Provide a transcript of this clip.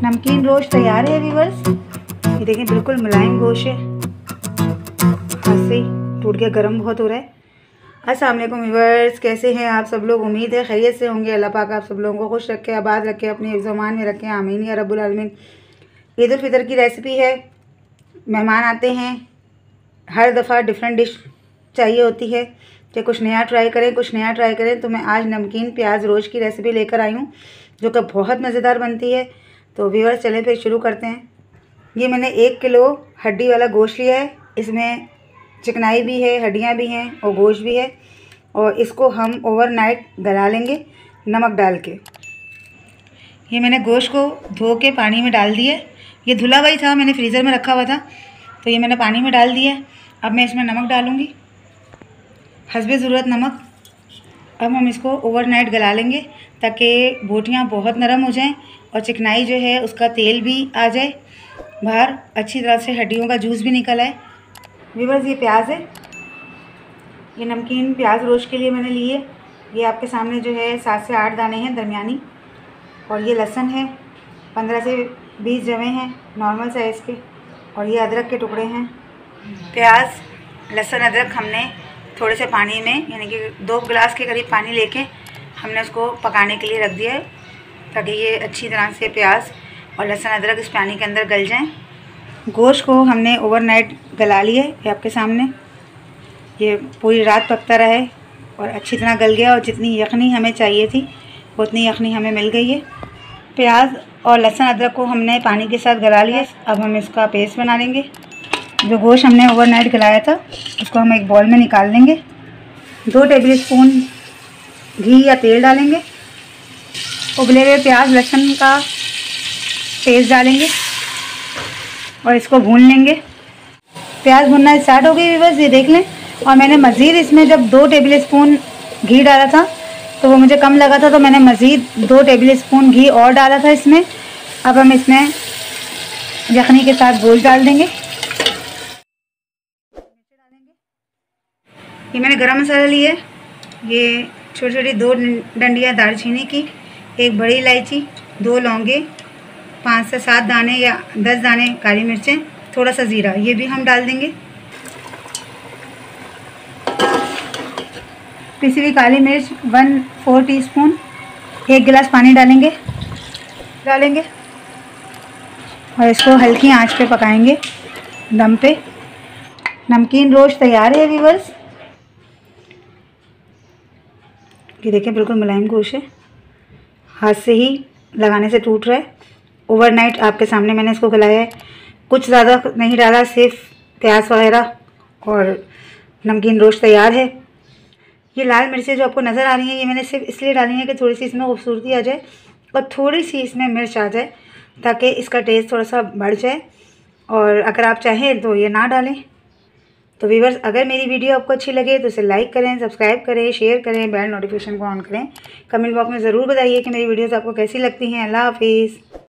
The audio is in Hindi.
नमकीन रोस्ट तैयार है व्यूअर्स। ये देखिए बिल्कुल मुलायम गोश्त है, हाथ से टूट गया, गर्म बहुत हो रहा है। अस्सलाम वालेकुम व्यूअर्स, कैसे हैं आप सब लोग? उम्मीद है खैरियत से होंगे। अल्लाह पाक आप सब लोगों को खुश रखे, आबाद रखे, अपने हिफ्ज़-ओ-अमान में रखें, आमीन या रब्बुल आलमीन। ईद उल फितर की रेसिपी है। मेहमान आते हैं, हर दफ़ा डिफरेंट डिश चाहिए होती है कि कुछ नया ट्राई करें, तो मैं आज नमकीन प्याज रोस्ट की रेसिपी लेकर आई हूँ जो कि बहुत मज़ेदार बनती है। तो व्यूअर्स चलें फिर शुरू करते हैं। ये मैंने 1 किलो हड्डी वाला गोश्त लिया है। इसमें चिकनाई भी है, हड्डियाँ भी हैं और गोश्त भी है, और इसको हम ओवरनाइट गला लेंगे नमक डाल के। ये मैंने गोश्त को धो के पानी में डाल दिया। ये धुला हुआ ही था, मैंने फ्रीज़र में रखा हुआ था, तो ये मैंने पानी में डाल दिया। अब मैं इसमें नमक डालूँगी, हस्बे ज़रूरत नमक। अब हम इसको ओवरनाइट गला लेंगे ताकि बोटियाँ बहुत नरम हो जाएं और चिकनाई जो है उसका तेल भी आ जाए बाहर, अच्छी तरह से हड्डियों का जूस भी निकल आए। व्यूअर्स ये प्याज है, ये नमकीन प्याज रोस्ट के लिए मैंने लिए। ये आपके सामने जो है 7 से 8 दाने हैं दरमियानी, और ये लहसुन है 15 से 20 जवे हैं नॉर्मल साइज़ के, और ये अदरक के टुकड़े हैं। प्याज, लहसुन, अदरक हमने थोड़े से पानी में, यानी कि 2 गिलास के करीब पानी लेके हमने उसको पकाने के लिए रख दिया है ताकि ये अच्छी तरह से प्याज और लहसुन अदरक इस पानी के अंदर गल जाएं। गोश्त को हमने ओवरनाइट गला लिया है, ये आपके सामने। ये पूरी रात पकता रहा है और अच्छी तरह गल गया, और जितनी यखनी हमें चाहिए थी उतनी यखनी हमें मिल गई है। प्याज और लहसुन अदरक को हमने पानी के साथ गला लिया। अब हम इसका पेस्ट बना लेंगे। जो गोश्त हमने ओवरनाइट गलाया था उसको हम एक बॉल में निकाल लेंगे। 2 टेबल स्पून घी या तेल डालेंगे। उबले हुए प्याज लहसुन का पेस्ट डालेंगे और इसको भून लेंगे। प्याज भुनना स्टार्ट हो गई बस, ये देख लें। और मैंने मज़ीद इसमें जब 2 टेबल स्पून घी डाला था तो वो मुझे कम लगा था, तो मैंने मज़ीद 2 टेबल स्पून घी और डाला था इसमें। अब हम इसमें यखनी के साथ गोश्त डाल देंगे। ये मैंने गरम मसाला लिया है, ये छोटी छोटी 2 डंडियाँ दालचीनी की, 1 बड़ी इलायची, 2 लौंगे, 5 से 7 दाने या 10 दाने काली मिर्चें, थोड़ा सा ज़ीरा, ये भी हम डाल देंगे। पिसी हुई काली मिर्च 1/4 टीस्पून, 1 गिलास पानी डालेंगे और इसको हल्की आंच पे पकाएंगे दम पे। नमकीन रोस्ट तैयार है व्यूअर्स। ये देखें बिल्कुल मुलायम गोश्त है, हाथ से ही लगाने से टूट रहा है। ओवरनाइट आपके सामने मैंने इसको गलाया है, कुछ ज़्यादा नहीं डाला, सिर्फ प्याज वगैरह, और नमकीन रोस्ट तैयार है। ये लाल मिर्चें जो आपको नज़र आ रही हैं, ये मैंने सिर्फ इसलिए डाली हैं कि थोड़ी सी इसमें खूबसूरती आ जाए और थोड़ी सी इसमें मिर्च आ जाए ताकि इसका टेस्ट थोड़ा सा बढ़ जाए। और अगर आप चाहें तो ये ना डालें। तो व्यूअर्स, अगर मेरी वीडियो आपको अच्छी लगे तो इसे लाइक करें, सब्सक्राइब करें, शेयर करें, बेल नोटिफिकेशन को ऑन करें। कमेंट बॉक्स में ज़रूर बताइए कि मेरी वीडियोस आपको कैसी लगती हैं। अल्लाह हाफिज़।